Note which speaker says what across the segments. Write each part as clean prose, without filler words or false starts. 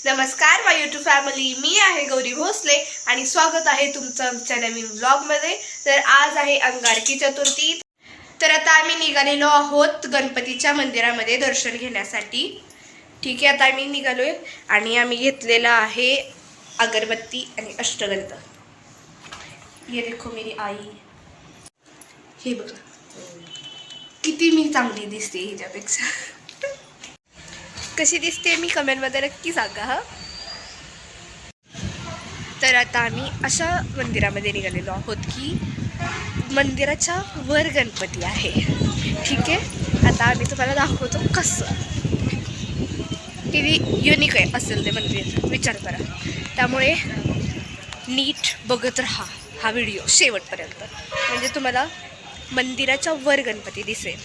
Speaker 1: नमस्कार माय YouTube family, मी आहे गौरी भोसले आणि स्वागत आहे तुमचं आमच्या नवीन व्लॉगमध्ये। तर आज आहे अंगारकी चतुर्थी। तर आता आम्ही निघालेलो आहोत गणपतीच्या मंदिरामध्ये दर्शन घेण्यासाठी। ठीक आहे, आता आम्ही निघालोय आणि आम्ही घेतलेला आहे अगरबत्ती आणि अष्टगंध। ये देखो मेरी आई, हे बघा किती मी चांगली दिसते हिच्यापेक्षा। कशी दिसते मी कमेंटमध्ये नक्की सांगा हा। तर आता आम्ही अशा मंदिरामध्ये निघालेलो आहोत की मंदिराच्या वर गणपती आहे। ठीक आहे, आता आम्ही तुम्हाला दाखवतो कसं किती युनिक आहे असेल ते मंदिर, विचार करा। त्यामुळे नीट बघत राहा हा व्हिडिओ शेवटपर्यंत, म्हणजे तुम्हाला मंदिराच्या वर गणपती दिसेल।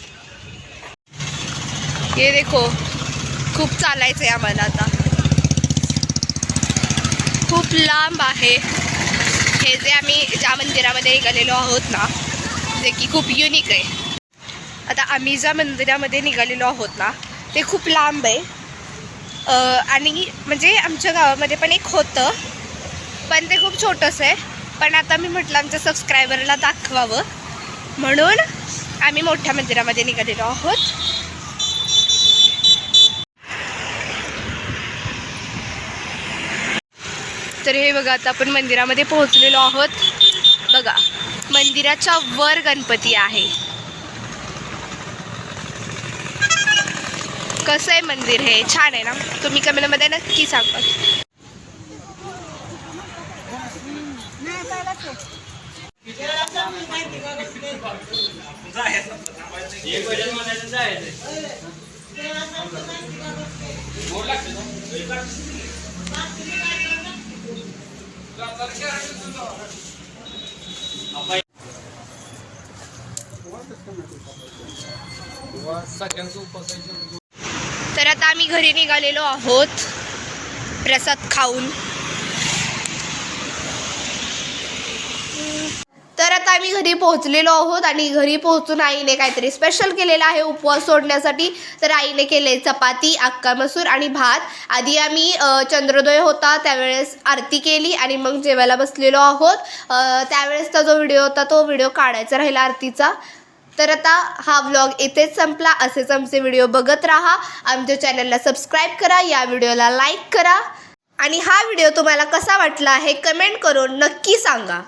Speaker 1: हे देखो, खूप चालायचं आहे आम्हाला आता, खूप लांब आहे हे जे आम्ही ज्या मंदिरामध्ये निघालेलो आहोत ना, जे की खूप युनिक आहे। आता आम्ही ज्या मंदिरामध्ये निघालेलो आहोत ना ते खूप लांब आहे आणि म्हणजे आमच्या गावामध्ये पण एक होतं, पण ते खूप छोटंसं आहे। पण आता मी म्हटलं आमच्या सबस्क्रायबरला दाखवावं म्हणून आम्ही मोठ्या मंदिरामध्ये निघालेलो आहोत। तर हे बघा, आता आपण मंदिरामध्ये पोहोचलेलो आहोत। बघा, मंदिराच्या वर गणपती आहे। कसं आहे मंदिर, हे छान आहे ना? तुम्ही कमेंटमध्ये नक्की सांगा। तर आता आम्ही घरी निघालेलो आहोत प्रसाद खाऊन। तर आता आम्ही घरी पोहोचलेलो आहोत आणि घरी पोहोचून आईने काहीतरी स्पेशल केलेलं आहे उपवास सोडण्यासाठी। तर आईने केले चपाती, अख्खा मसूर आणि भात। आधी आम्ही चंद्रोदय होता त्यावेळेस आरती केली आणि मग जेवायला बसलेलो आहोत। त्यावेळेसचा जो व्हिडिओ होता तो व्हिडिओ काढायचा राहिला आरतीचा। तर आता हा व्लॉग इथेच संपला। असेच आमचे व्हिडिओ बघत राहा, आमच्या चॅनलला सबस्क्राईब करा, या व्हिडिओला लाईक करा आणि हा व्हिडिओ तुम्हाला कसा वाटला हे कमेंट करून नक्की सांगा।